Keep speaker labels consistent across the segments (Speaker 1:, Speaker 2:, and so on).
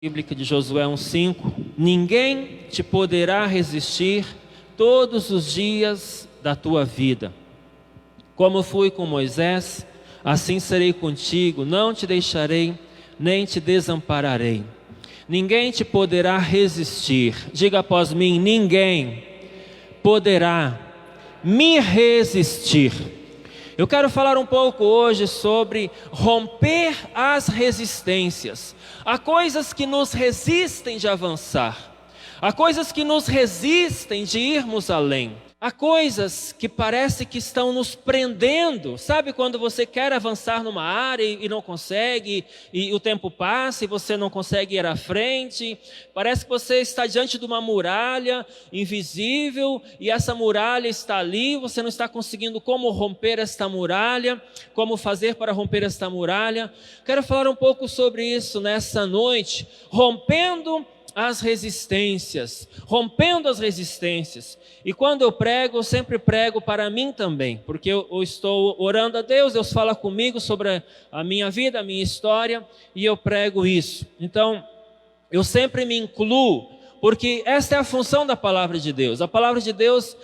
Speaker 1: Bíblica de Josué 1:5, ninguém te poderá resistir todos os dias da tua vida. Como fui com Moisés, assim serei contigo, não te deixarei, nem te desampararei. Ninguém te poderá resistir. Diga após mim, ninguém poderá me resistir. Eu quero falar um pouco hoje sobre romper as resistências. Há coisas que nos resistem de avançar. Há coisas que nos resistem de irmos além. Há coisas que parece que estão nos prendendo. Sabe quando você quer avançar numa área e não consegue, e o tempo passa e você não consegue ir à frente? Parece que você está diante de uma muralha invisível e essa muralha está ali, você não está conseguindo como romper esta muralha, como fazer para romper esta muralha. Quero falar um pouco sobre isso nessa noite, rompendo as resistências. E quando eu prego, eu sempre prego para mim também, porque eu estou orando a Deus, Deus fala comigo sobre a minha vida, a minha história, e eu prego isso. Então, eu sempre me incluo, porque esta é a função da palavra de Deus. A palavra de Deus,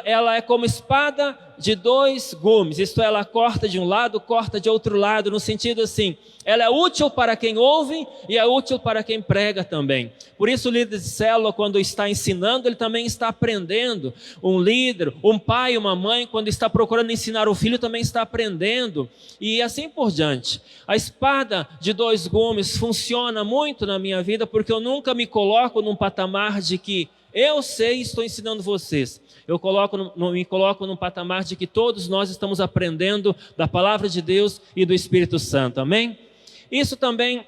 Speaker 1: ela é como espada de dois gumes, isto é, ela corta de um lado, corta de outro lado, no sentido assim, ela é útil para quem ouve e é útil para quem prega também. Por isso o líder de célula, quando está ensinando, ele também está aprendendo. Um líder, um pai, uma mãe, quando está procurando ensinar o filho, também está aprendendo. E assim por diante. A espada de dois gumes funciona muito na minha vida, porque eu nunca me coloco num patamar de que eu sei e estou ensinando vocês. Eu me coloco num patamar de que todos nós estamos aprendendo da palavra de Deus e do Espírito Santo, amém? Isso também,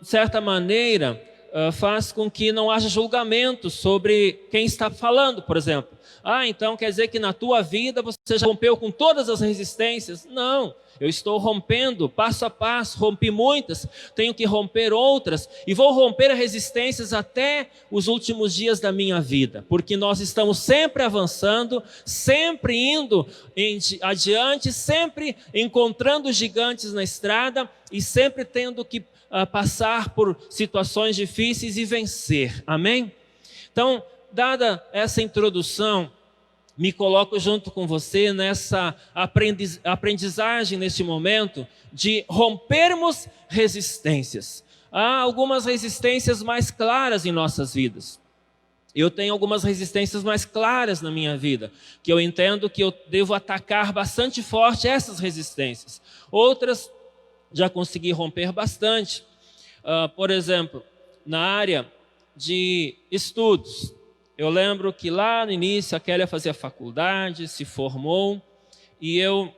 Speaker 1: de certa maneira, faz com que não haja julgamento sobre quem está falando, por exemplo. Então quer dizer que na tua vida você já rompeu com todas as resistências? Não, eu estou rompendo passo a passo, rompi muitas, tenho que romper outras e vou romper resistências até os últimos dias da minha vida, porque nós estamos sempre avançando, sempre indo adiante, sempre encontrando gigantes na estrada e sempre tendo que passar por situações difíceis e vencer, amém? Então, dada essa introdução, me coloco junto com você nessa aprendizagem neste momento de rompermos resistências. Há algumas resistências mais claras em nossas vidas. Eu tenho algumas resistências mais claras na minha vida, que eu entendo que eu devo atacar bastante forte essas resistências. Outras já consegui romper bastante. Por exemplo, na área de estudos. Eu lembro que lá no início a Kélia fazia faculdade, se formou, e eu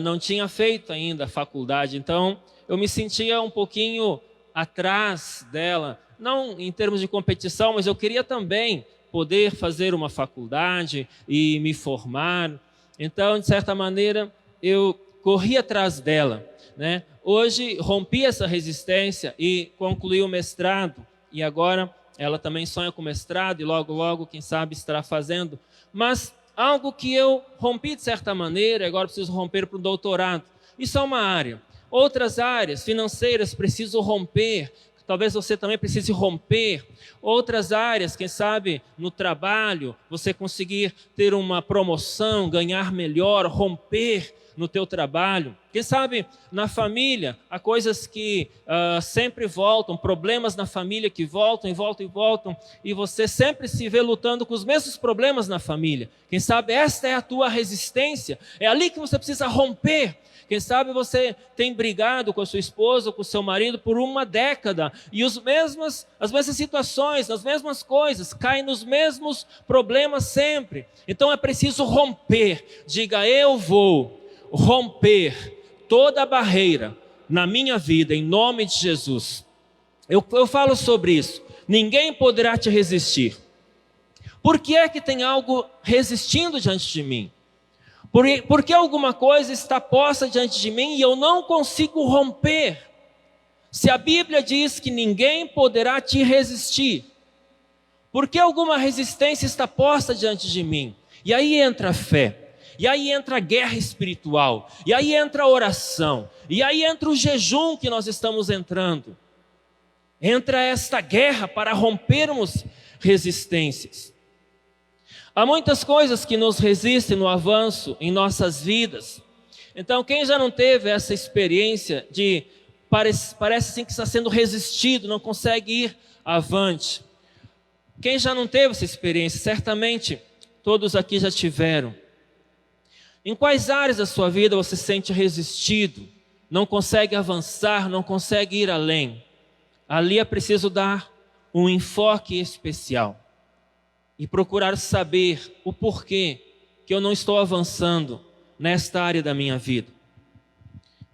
Speaker 1: não tinha feito ainda a faculdade, então eu me sentia um pouquinho atrás dela, não em termos de competição, mas eu queria também poder fazer uma faculdade e me formar. Então, de certa maneira, eu corri atrás dela, né? Hoje rompi essa resistência e concluí o mestrado, e agora ela também sonha com mestrado e logo, logo, quem sabe, estará fazendo. Mas algo que eu rompi de certa maneira, agora preciso romper para o doutorado. Isso é uma área. Outras áreas financeiras preciso romper. Talvez você também precise romper. Outras áreas, quem sabe, no trabalho, você conseguir ter uma promoção, ganhar melhor, romper no teu trabalho. Quem sabe na família, há coisas que sempre voltam, problemas na família que voltam e voltam e voltam, e você sempre se vê lutando com os mesmos problemas na família. Quem sabe esta é a tua resistência, é ali que você precisa romper. Quem sabe você tem brigado com a sua esposa ou com o seu marido por uma década, e as mesmas situações, as mesmas coisas, caem nos mesmos problemas sempre. Então é preciso romper. Diga, eu vou romper toda a barreira na minha vida, em nome de Jesus. Eu falo sobre isso. Ninguém poderá te resistir. Por que é que tem algo resistindo diante de mim? Por que alguma coisa está posta diante de mim e eu não consigo romper? Se a Bíblia diz que ninguém poderá te resistir, por que alguma resistência está posta diante de mim? E aí entra a fé. E aí entra a guerra espiritual, e aí entra a oração, e aí entra o jejum que nós estamos entrando. entra esta guerra para rompermos resistências. Há muitas coisas que nos resistem no avanço em nossas vidas. Então, quem já não teve essa experiência de parece assim que está sendo resistido, não consegue ir avante? Quem já não teve essa experiência? Certamente todos aqui já tiveram. Em quais áreas da sua vida você se sente resistido, não consegue avançar, não consegue ir além? Ali é preciso dar um enfoque especial e procurar saber o porquê que eu não estou avançando nesta área da minha vida.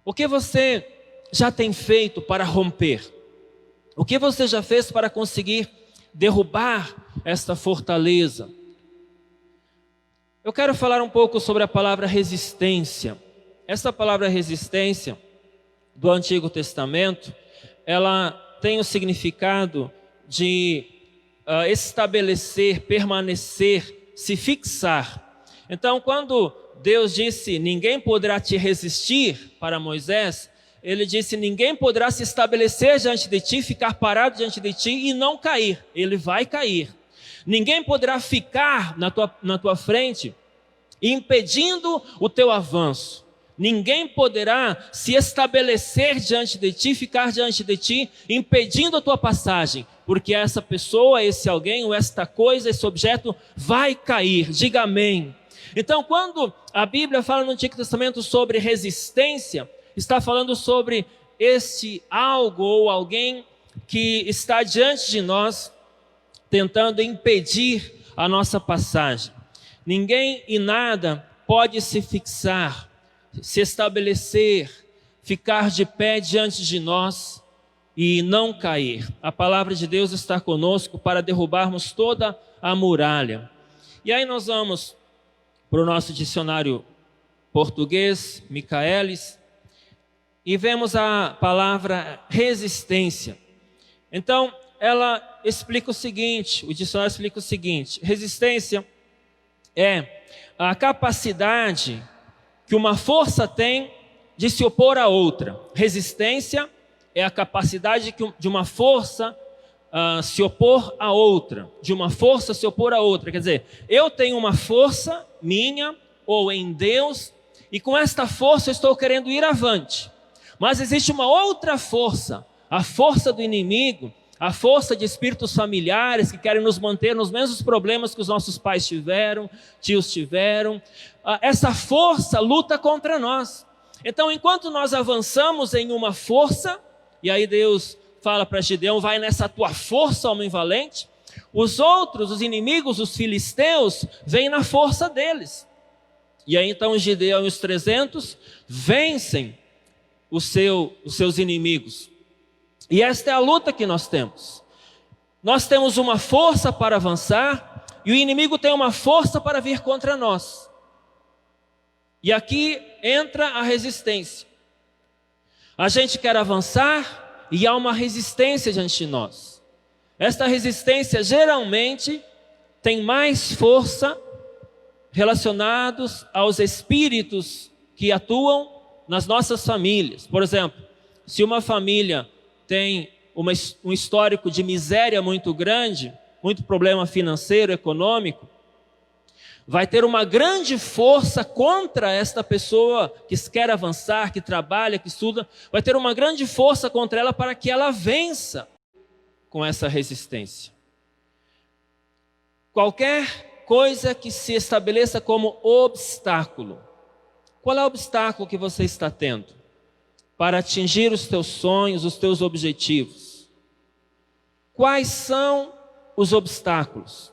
Speaker 1: O que você já tem feito para romper? O que você já fez para conseguir derrubar esta fortaleza? Eu quero falar um pouco sobre a palavra resistência. Essa palavra resistência do Antigo Testamento, ela tem o significado de estabelecer, permanecer, se fixar. Então, quando Deus disse, ninguém poderá te resistir para Moisés, ele disse, ninguém poderá se estabelecer diante de ti, ficar parado diante de ti e não cair. Ele vai cair. Ninguém poderá ficar na tua frente, impedindo o teu avanço. Ninguém poderá se estabelecer diante de ti, ficar diante de ti, impedindo a tua passagem, porque essa pessoa, esse alguém, ou esta coisa, esse objeto vai cair. Diga amém. Então, quando a Bíblia fala no Antigo Testamento sobre resistência, está falando sobre este algo ou alguém que está diante de nós, tentando impedir a nossa passagem. Ninguém e nada pode se fixar, se estabelecer, ficar de pé diante de nós e não cair. A palavra de Deus está conosco para derrubarmos toda a muralha. E aí nós vamos para o nosso dicionário português, Michaelis, e vemos a palavra resistência. Então, ela explica o seguinte, o dicionário explica o seguinte: resistência é a capacidade que uma força tem de se opor a outra. Resistência é a capacidade de uma força se opor a outra, de uma força se opor a outra. Quer dizer, eu tenho uma força minha ou em Deus, e com esta força eu estou querendo ir avante. Mas existe uma outra força, a força do inimigo, a força de espíritos familiares que querem nos manter nos mesmos problemas que os nossos pais tiveram, tios tiveram. Essa força luta contra nós. Então, enquanto nós avançamos em uma força, e aí Deus fala para Gideão, vai nessa tua força, homem valente, os outros, os inimigos, os filisteus, vêm na força deles. E aí então Gideão e os 300 vencem os seus inimigos. E esta é a luta que nós temos. Nós temos uma força para avançar, e o inimigo tem uma força para vir contra nós. E aqui entra a resistência. A gente quer avançar e há uma resistência diante de nós. Esta resistência geralmente tem mais força relacionados aos espíritos que atuam nas nossas famílias. Por exemplo, se uma família tem um histórico de miséria muito grande, muito problema financeiro, econômico, vai ter uma grande força contra esta pessoa que quer avançar, que trabalha, que estuda, vai ter uma grande força contra ela para que ela vença com essa resistência. Qualquer coisa que se estabeleça como obstáculo. Qual é o obstáculo que você está tendo para atingir os teus sonhos, os teus objetivos? Quais são os obstáculos?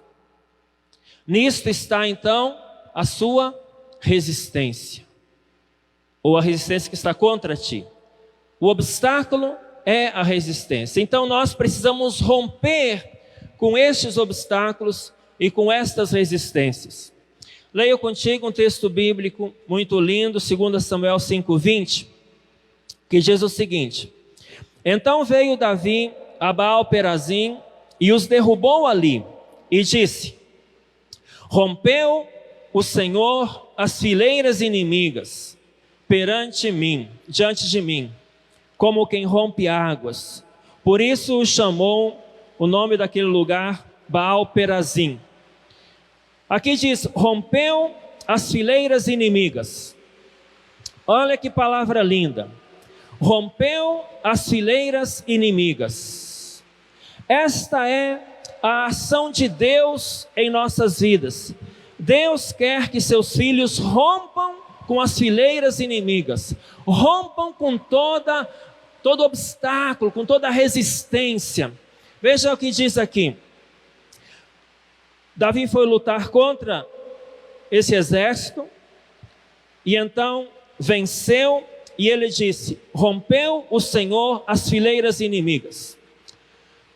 Speaker 1: Nisto está então a sua resistência, ou a resistência que está contra ti. O obstáculo é a resistência. Então nós precisamos romper com estes obstáculos e com estas resistências. Leio contigo um texto bíblico muito lindo, 2 Samuel 5:20, que diz o seguinte: então veio Davi a Baal-Perazim e os derrubou ali, e disse: rompeu o Senhor as fileiras inimigas perante mim, diante de mim, como quem rompe águas, Por isso chamou o nome daquele lugar Baal-Perazim. Aqui diz, rompeu as fileiras inimigas. Olha que palavra linda. Rompeu as fileiras inimigas. Esta é a ação de Deus em nossas vidas. Deus quer que seus filhos rompam com as fileiras inimigas. Rompam com todo obstáculo, com toda resistência. Veja o que diz aqui. Davi foi lutar contra esse exército e então venceu, e ele disse, rompeu o Senhor as fileiras inimigas.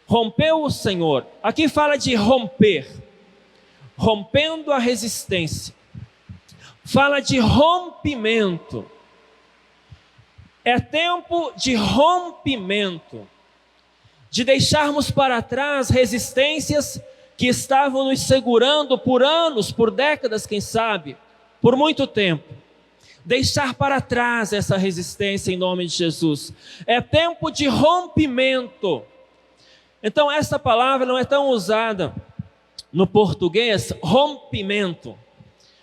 Speaker 1: Rompeu o Senhor. Aqui fala de romper, rompendo a resistência. Fala de rompimento. É tempo de rompimento, de deixarmos para trás resistências que estavam nos segurando por anos, por décadas, quem sabe, por muito tempo. Deixar para trás essa resistência em nome de Jesus. É tempo de rompimento. Então essa palavra não é tão usada no português, rompimento,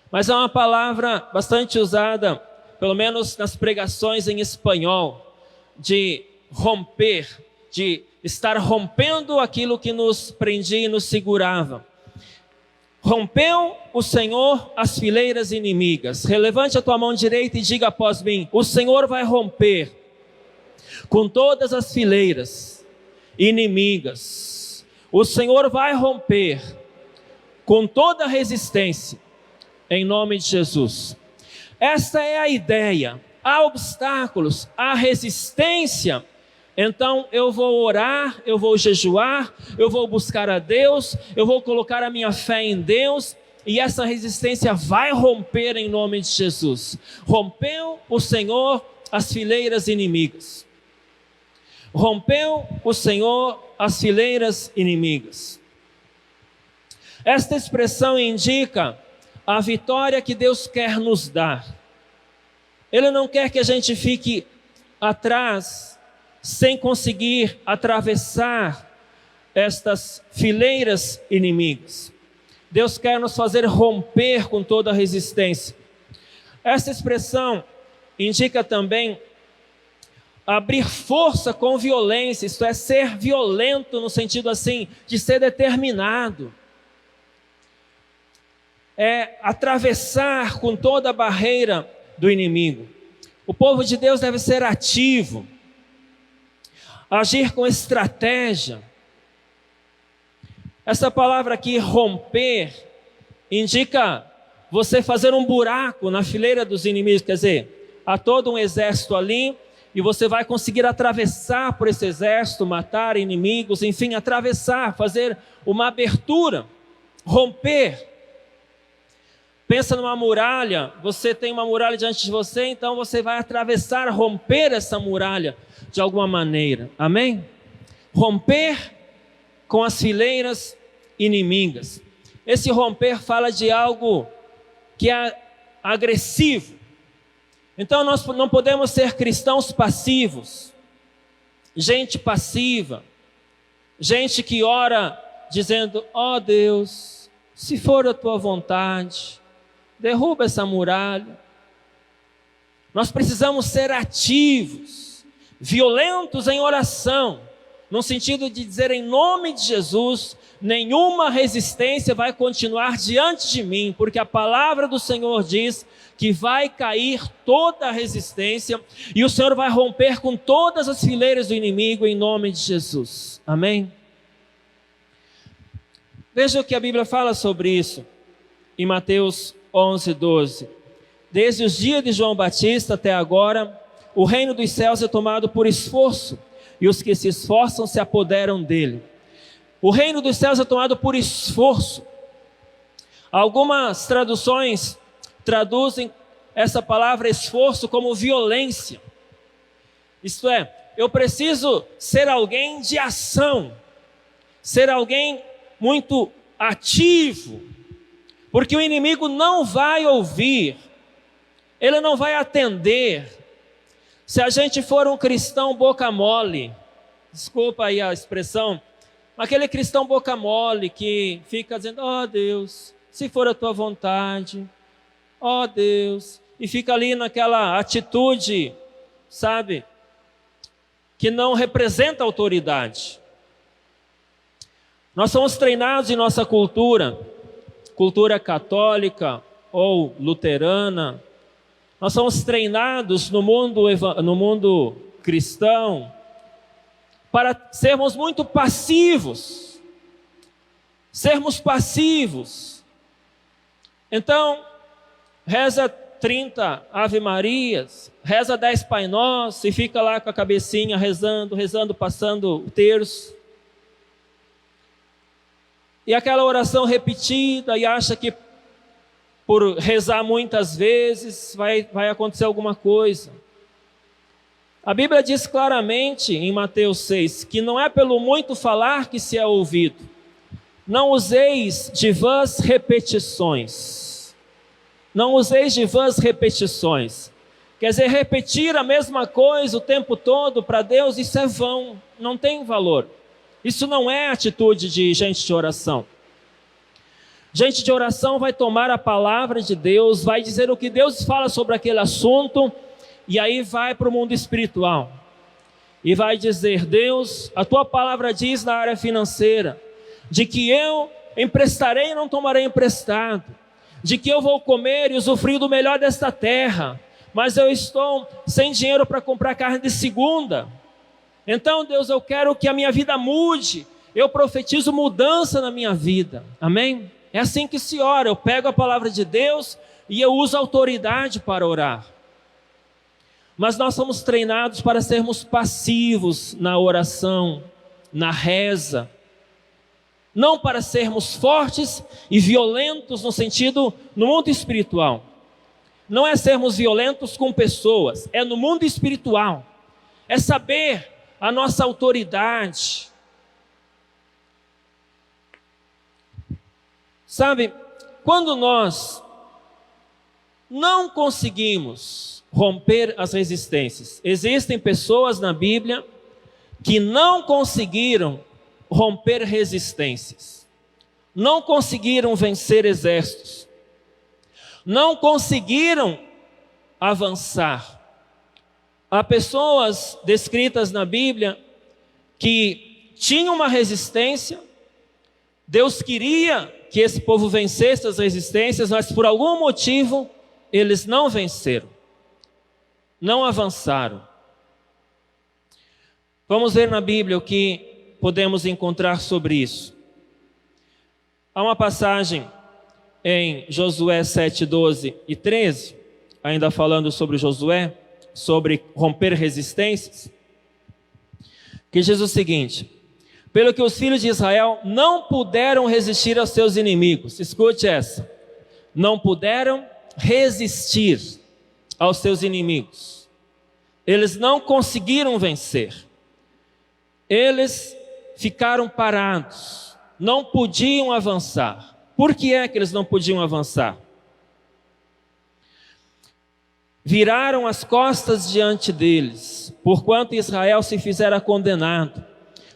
Speaker 1: mas é uma palavra bastante usada, pelo menos nas pregações em espanhol, de romper, de estar rompendo aquilo que nos prendia e nos segurava. Rompeu o Senhor as fileiras inimigas. Relevante a tua mão direita e diga após mim, o Senhor vai romper com todas as fileiras inimigas. O Senhor vai romper com toda a resistência, em nome de Jesus. Esta é a ideia. Há obstáculos, há resistência. Então eu vou orar, eu vou jejuar, eu vou buscar a Deus, eu vou colocar a minha fé em Deus, e essa resistência vai romper em nome de Jesus. Rompeu o Senhor as fileiras inimigas. Rompeu o Senhor as fileiras inimigas. Esta expressão indica a vitória que Deus quer nos dar. Ele não quer que a gente fique atrás, sem conseguir atravessar estas fileiras inimigas. Deus quer nos fazer romper com toda a resistência. Essa expressão indica também abrir força com violência, isto é, ser violento no sentido assim, de ser determinado. É atravessar com toda a barreira do inimigo. O povo de Deus deve ser ativo, agir com estratégia. Essa palavra aqui, romper, indica você fazer um buraco na fileira dos inimigos, quer dizer, há todo um exército ali, e você vai conseguir atravessar por esse exército, matar inimigos, enfim, atravessar, fazer uma abertura, romper. Pensa numa muralha, você tem uma muralha diante de você, então você vai atravessar, romper essa muralha de alguma maneira, amém? Romper com as fileiras inimigas. Esse romper fala de algo que é agressivo. Então nós não podemos ser cristãos passivos, gente passiva, gente que ora dizendo, ó Deus, se for a tua vontade, derruba essa muralha. Nós precisamos ser ativos, violentos em oração, no sentido de dizer em nome de Jesus, nenhuma resistência vai continuar diante de mim, porque a palavra do Senhor diz que vai cair toda a resistência e o Senhor vai romper com todas as fileiras do inimigo em nome de Jesus. Amém? Veja o que a Bíblia fala sobre isso em Mateus 11:12. Desde os dias de João Batista até agora, o reino dos céus é tomado por esforço, e os que se esforçam se apoderam dele. O reino dos céus é tomado por esforço. Algumas traduções traduzem essa palavra esforço como violência. Isto é, eu preciso ser alguém de ação, ser alguém muito ativo, porque o inimigo não vai ouvir, ele não vai atender. Se a gente for um cristão boca mole, desculpa aí a expressão, aquele cristão boca mole que fica dizendo, ó Deus, se for a tua vontade, ó Deus, e fica ali naquela atitude, sabe, que não representa autoridade. Nós somos treinados em nossa cultura católica ou luterana, nós somos treinados no mundo cristão para sermos muito passivos. Então, reza 30 Ave Marias, reza 10 Pai Nosso e fica lá com a cabecinha rezando, passando o terço. E aquela oração repetida e acha que por rezar muitas vezes vai acontecer alguma coisa. A Bíblia diz claramente em Mateus 6 que não é pelo muito falar que se é ouvido. Não useis de vãs repetições. Não useis de vãs repetições. Quer dizer, repetir a mesma coisa o tempo todo para Deus, isso é vão, não tem valor. Isso não é atitude de gente de oração. Gente de oração vai tomar a palavra de Deus, vai dizer o que Deus fala sobre aquele assunto, e aí vai para o mundo espiritual. E vai dizer, Deus, a tua palavra diz na área financeira, de que eu emprestarei e não tomarei emprestado, de que eu vou comer e usufruir do melhor desta terra, mas eu estou sem dinheiro para comprar carne de segunda. Então, Deus, eu quero que a minha vida mude. Eu profetizo mudança na minha vida. Amém? É assim que se ora. Eu pego a palavra de Deus e eu uso a autoridade para orar. Mas nós somos treinados para sermos passivos na oração, na reza. Não para sermos fortes e violentos no mundo espiritual. Não é sermos violentos com pessoas, é no mundo espiritual. É saber a nossa autoridade. Sabe, quando nós não conseguimos romper as resistências, existem pessoas na Bíblia que não conseguiram romper resistências, não conseguiram vencer exércitos, não conseguiram avançar. Há pessoas descritas na Bíblia que tinham uma resistência, Deus queria que esse povo vencesse as resistências, mas por algum motivo eles não venceram, não avançaram. Vamos ver na Bíblia o que podemos encontrar sobre isso. Há uma passagem em Josué 7, 12 e 13, ainda falando sobre Josué, sobre romper resistências, que diz o seguinte: pelo que os filhos de Israel não puderam resistir aos seus inimigos. Escute essa. Não puderam resistir aos seus inimigos. Eles não conseguiram vencer. Eles ficaram parados. Não podiam avançar. Por que é que eles não podiam avançar? Viraram as costas diante deles, porquanto Israel se fizera condenado.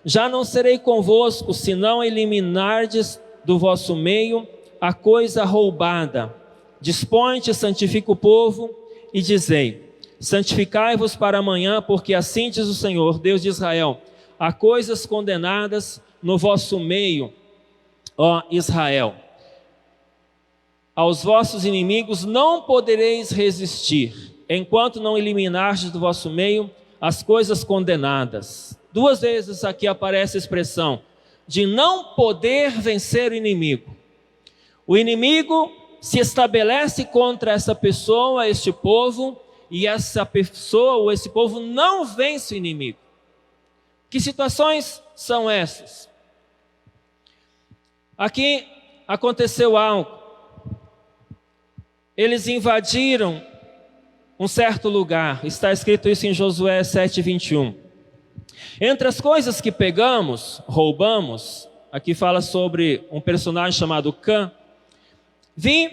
Speaker 1: Já não serei convosco, se não eliminardes do vosso meio a coisa roubada. Dispõe-te, santifica o povo, e dizei: santificai-vos para amanhã, porque assim diz o Senhor, Deus de Israel: há coisas condenadas no vosso meio, ó Israel. Aos vossos inimigos não podereis resistir, enquanto não eliminardes do vosso meio as coisas condenadas. 2 vezes aqui aparece a expressão de não poder vencer o inimigo. O inimigo se estabelece contra essa pessoa, este povo, e essa pessoa ou esse povo não vence o inimigo. Que situações são essas? Aqui aconteceu algo. Eles invadiram um certo lugar. Está escrito isso em Josué 7, 21. Entre as coisas que pegamos, roubamos, aqui fala sobre um personagem chamado Cã. Vi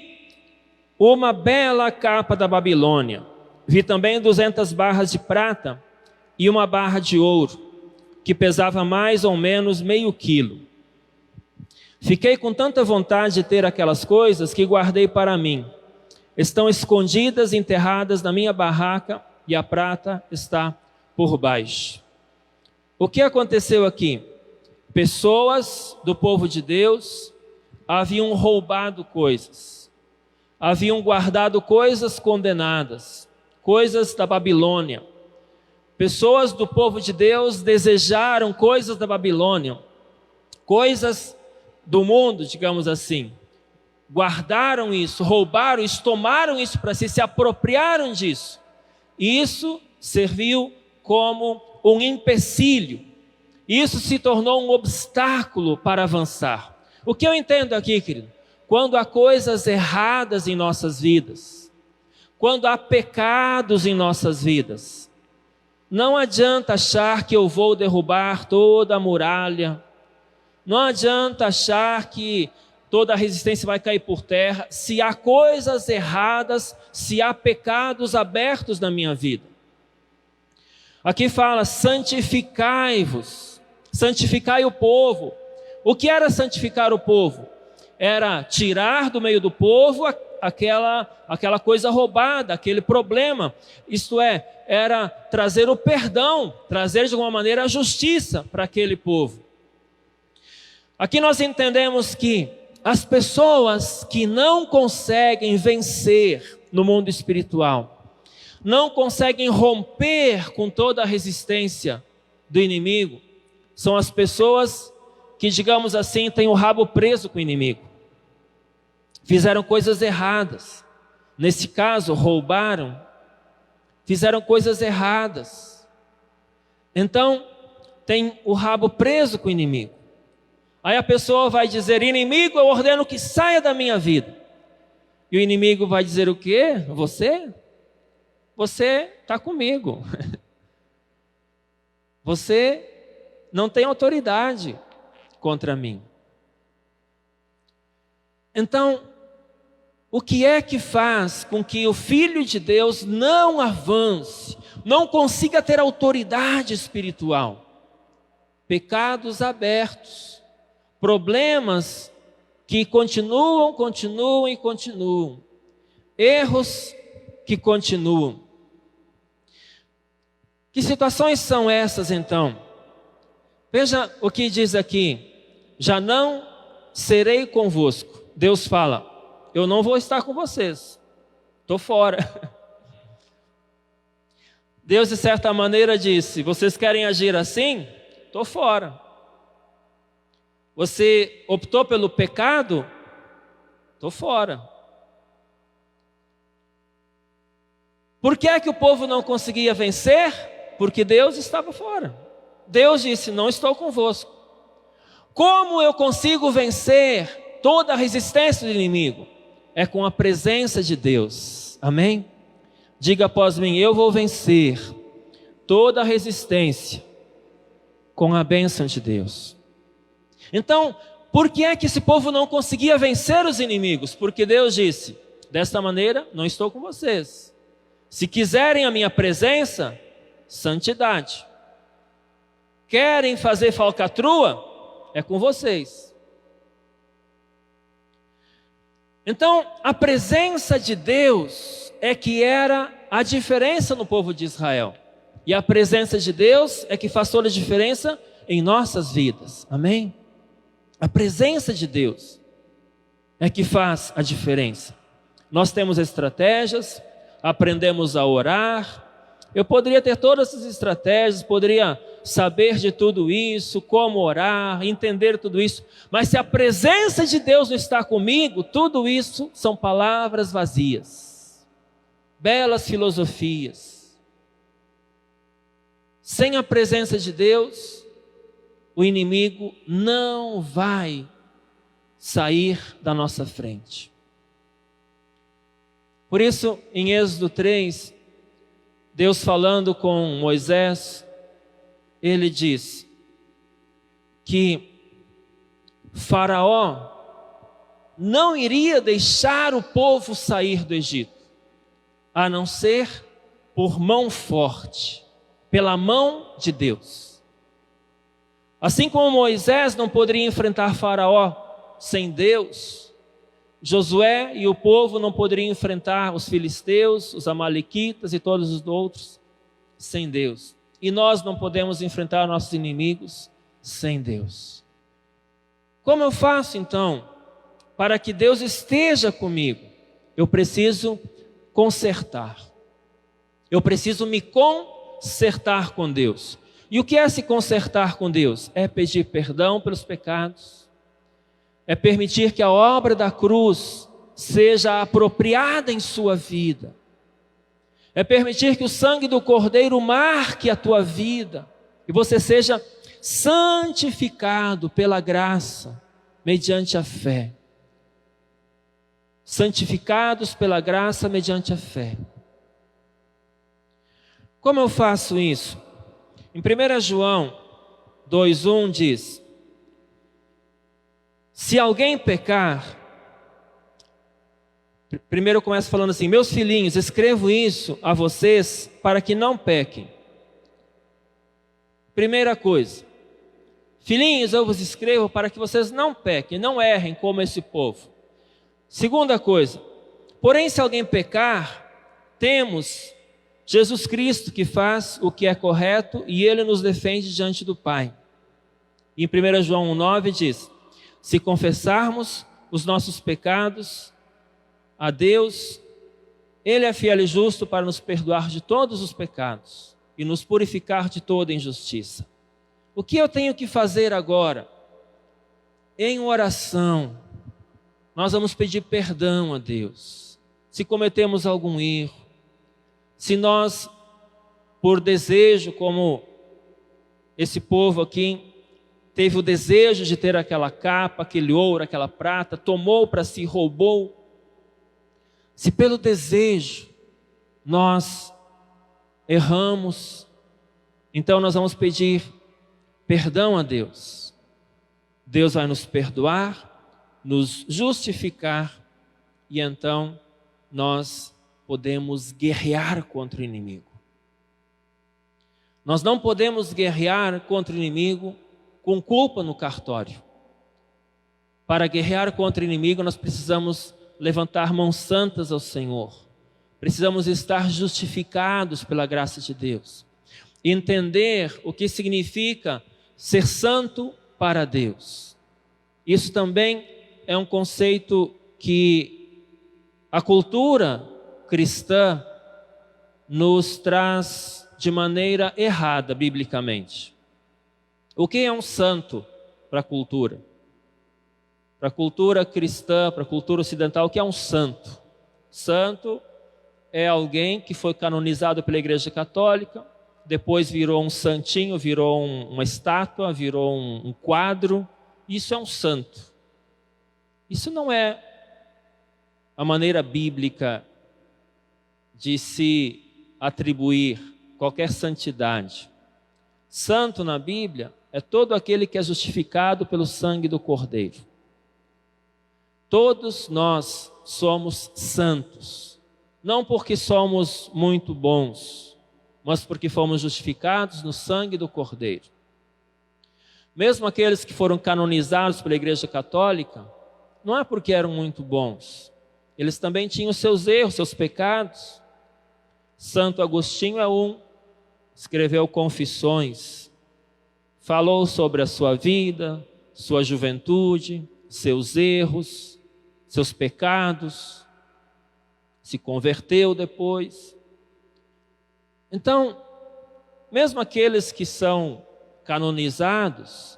Speaker 1: uma bela capa da Babilônia. Vi também 200 barras de prata e uma barra de ouro, que pesava mais ou menos meio quilo. Fiquei com tanta vontade de ter aquelas coisas que guardei para mim. Estão escondidas, enterradas na minha barraca, e a prata está por baixo. O que aconteceu aqui? Pessoas do povo de Deus haviam roubado coisas, haviam guardado coisas condenadas, coisas da Babilônia. Pessoas do povo de Deus desejaram coisas da Babilônia, coisas do mundo, digamos assim. Guardaram isso, roubaram isso, tomaram isso para si, se apropriaram disso. E isso serviu como um empecilho. Isso se tornou um obstáculo para avançar. O que eu entendo aqui, querido? Quando há coisas erradas em nossas vidas, quando há pecados em nossas vidas, não adianta achar que eu vou derrubar toda a muralha, não adianta achar que toda a resistência vai cair por terra, se há coisas erradas, se há pecados abertos na minha vida. Aqui fala, santificai-vos, santificai o povo. O que era santificar o povo? Era tirar do meio do povo aquela coisa roubada, aquele problema. Isto é, era trazer o perdão, trazer de alguma maneira a justiça para aquele povo. Aqui nós entendemos que as pessoas que não conseguem vencer no mundo espiritual, não conseguem romper com toda a resistência do inimigo, são as pessoas que, digamos assim, têm o rabo preso com o inimigo. Fizeram coisas erradas. Nesse caso, roubaram. Fizeram coisas erradas. Então, tem o rabo preso com o inimigo. Aí a pessoa vai dizer, inimigo, eu ordeno que saia da minha vida. E o inimigo vai dizer o quê? Você está comigo. Você não tem autoridade contra mim. Então, o que é que faz com que o Filho de Deus não avance, não consiga ter autoridade espiritual? Pecados abertos, problemas que continuam, erros que continuam. Que situações são essas então? Veja o que diz aqui, já não serei convosco. Deus fala, eu não vou estar com vocês, estou fora. Deus de certa maneira disse, vocês querem agir assim? Estou fora. Você optou pelo pecado? Estou fora. Por que é que o povo não conseguia vencer? Porque Deus estava fora. Deus disse, não estou convosco. Como eu consigo vencer toda a resistência do inimigo? É com a presença de Deus. Amém? Diga após mim, eu vou vencer toda a resistência com a bênção de Deus. Então, por que é que esse povo não conseguia vencer os inimigos? Porque Deus disse, desta maneira não estou com vocês. Se quiserem a minha presença, santidade. Querem fazer falcatrua? É com vocês. Então, a presença de Deus é que era a diferença no povo de Israel. E a presença de Deus é que faz toda a diferença em nossas vidas. Amém? A presença de Deus é que faz a diferença. Nós temos estratégias, aprendemos a orar. Eu poderia ter todas essas estratégias, poderia saber de tudo isso, como orar, entender tudo isso. Mas se a presença de Deus não está comigo, tudo isso são palavras vazias, belas filosofias. Sem a presença de Deus, o inimigo não vai sair da nossa frente. Por isso, em Êxodo 3, Deus falando com Moisés, ele diz que Faraó não iria deixar o povo sair do Egito, a não ser por mão forte, pela mão de Deus. Assim como Moisés não poderia enfrentar Faraó sem Deus, Josué e o povo não poderiam enfrentar os filisteus, os amalequitas e todos os outros sem Deus. E nós não podemos enfrentar nossos inimigos sem Deus. Como eu faço então para que Deus esteja comigo? Eu preciso consertar. Eu preciso me consertar com Deus. E o que é se consertar com Deus? É pedir perdão pelos pecados. É permitir que a obra da cruz seja apropriada em sua vida. É permitir que o sangue do Cordeiro marque a tua vida. E você seja santificado pela graça, mediante a fé. Santificados pela graça, mediante a fé. Como eu faço isso? Em 1 João 2,1 diz: se alguém pecar, primeiro eu começo falando assim: meus filhinhos, escrevo isso a vocês para que não pequem. Primeira coisa, filhinhos, eu vos escrevo para que vocês não pequem, não errem como esse povo. Segunda coisa, porém se alguém pecar, temos Jesus Cristo que faz o que é correto e Ele nos defende diante do Pai. E em 1 João 1,9 diz: se confessarmos os nossos pecados a Deus, Ele é fiel e justo para nos perdoar de todos os pecados e nos purificar de toda injustiça. O que eu tenho que fazer agora? Em oração, nós vamos pedir perdão a Deus. Se cometemos algum erro, se nós, por desejo, como esse povo aqui, teve o desejo de ter aquela capa, aquele ouro, aquela prata, tomou para si, roubou. Se pelo desejo nós erramos, então nós vamos pedir perdão a Deus. Deus vai nos perdoar, nos justificar, e então nós podemos guerrear contra o inimigo. Nós não podemos guerrear contra o inimigo com culpa no cartório. Para guerrear contra o inimigo, nós precisamos levantar mãos santas ao Senhor. Precisamos estar justificados pela graça de Deus. Entender o que significa ser santo para Deus. Isso também é um conceito que a cultura cristã nos traz de maneira errada biblicamente. O que é um santo para a cultura? Para a cultura cristã, para a cultura ocidental, o que é um santo? Santo é alguém que foi canonizado pela Igreja Católica, depois virou um santinho, virou uma estátua, virou um quadro. Isso é um santo. Isso não é a maneira bíblica de se atribuir qualquer santidade. Santo na Bíblia é todo aquele que é justificado pelo sangue do Cordeiro. Todos nós somos santos, não porque somos muito bons, mas porque fomos justificados no sangue do Cordeiro. Mesmo aqueles que foram canonizados pela Igreja Católica, não é porque eram muito bons. Eles também tinham seus erros, seus pecados. Santo Agostinho é escreveu Confissões, falou sobre a sua vida, sua juventude, seus erros, seus pecados, se converteu depois. Então, mesmo aqueles que são canonizados,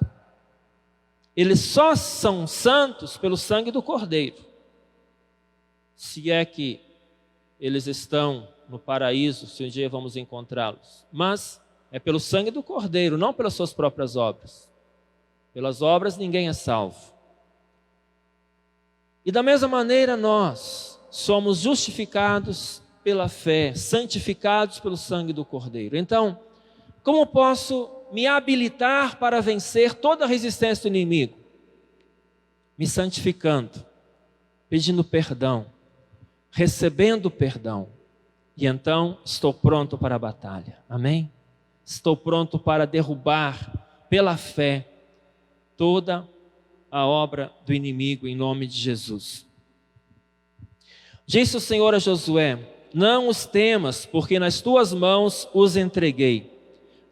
Speaker 1: eles só são santos pelo sangue do Cordeiro. Se é que eles estão no paraíso, se um dia vamos encontrá-los. Mas é pelo sangue do Cordeiro, não pelas suas próprias obras. Pelas obras ninguém é salvo. E da mesma maneira nós somos justificados pela fé, santificados pelo sangue do Cordeiro. Então, como posso me habilitar para vencer toda a resistência do inimigo? Me santificando, pedindo perdão, recebendo perdão. E então estou pronto para a batalha. Amém? Estou pronto para derrubar pela fé toda a obra do inimigo em nome de Jesus. Disse o Senhor a Josué: não os temas, porque nas tuas mãos os entreguei.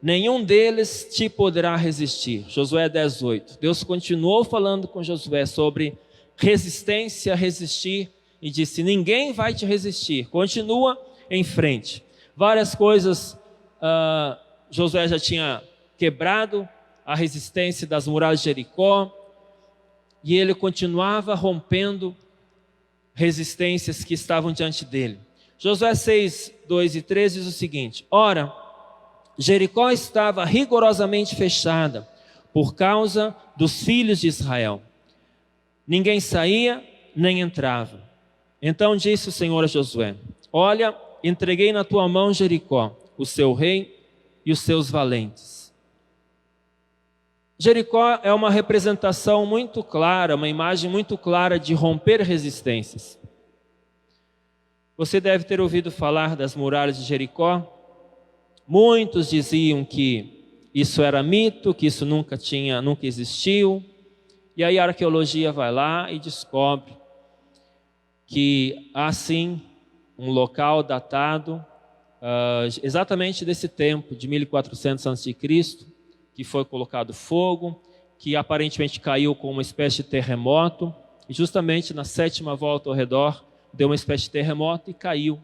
Speaker 1: Nenhum deles te poderá resistir. Josué 10:8. Deus continuou falando com Josué sobre resistência, resistir, e disse: ninguém vai te resistir, continua em frente. Várias coisas Josué já tinha quebrado a resistência das muralhas de Jericó, e ele continuava rompendo resistências que estavam diante dele. Josué 6:2-3 diz o seguinte: ora, Jericó estava rigorosamente fechada por causa dos filhos de Israel. Ninguém saía nem entrava. Então disse o Senhor a Josué: olha, entreguei na tua mão Jericó, o seu rei e os seus valentes. Jericó é uma representação muito clara, uma imagem muito clara de romper resistências. Você deve ter ouvido falar das muralhas de Jericó. Muitos diziam que isso era mito, que isso nunca existiu. E aí a arqueologia vai lá e descobre que há sim um local datado exatamente desse tempo, de 1400 a.C., que foi colocado fogo, que aparentemente caiu com uma espécie de terremoto, e justamente na 7ª volta ao redor deu uma espécie de terremoto e caíram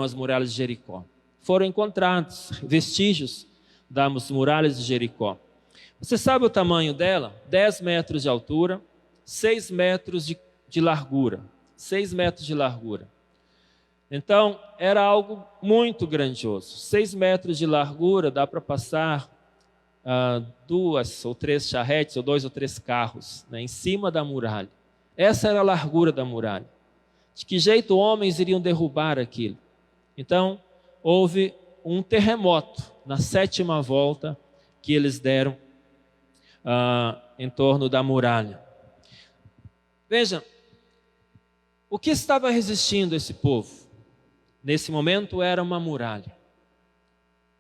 Speaker 1: as muralhas de Jericó. Foram encontrados vestígios das muralhas de Jericó. Você sabe o tamanho dela? 10 metros de altura, 6 metros de largura. 6 metros de largura. Então, era algo muito grandioso. 6 metros de largura, dá para passar 2 ou 3 charretes, ou 2 ou 3 carros, né, em cima da muralha. Essa era a largura da muralha. De que jeito homens iriam derrubar aquilo? Então, houve um terremoto na 7ª volta que eles deram em torno da muralha. Veja, o que estava resistindo esse povo? Nesse momento era uma muralha.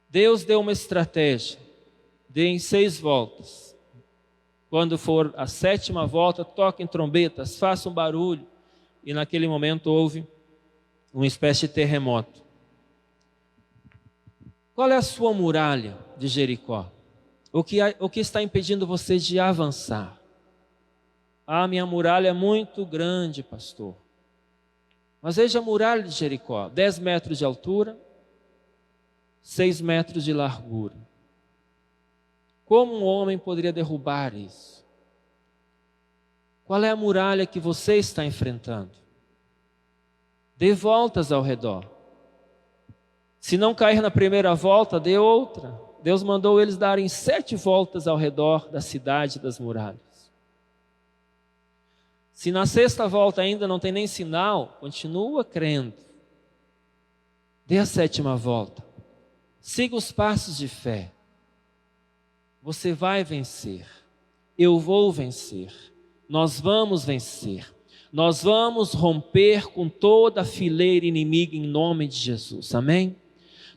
Speaker 1: Deus deu uma estratégia, deem 6 voltas. Quando for a 7ª volta, toquem trombetas, façam barulho. E naquele momento houve uma espécie de terremoto. Qual é a sua muralha de Jericó? O que está impedindo você de avançar? Minha muralha é muito grande, pastor. Mas veja a muralha de Jericó, 10 metros de altura, 6 metros de largura. Como um homem poderia derrubar isso? Qual é a muralha que você está enfrentando? Dê voltas ao redor. Se não cair na primeira volta, dê outra. Deus mandou eles darem 7 voltas ao redor da cidade das muralhas. Se na 6ª volta ainda não tem nem sinal, continua crendo. Dê a 7ª volta. Siga os passos de fé. Você vai vencer. Eu vou vencer. Nós vamos vencer. Nós vamos romper com toda a fileira inimiga em nome de Jesus. Amém?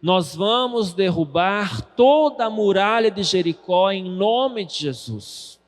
Speaker 1: Nós vamos derrubar toda a muralha de Jericó em nome de Jesus.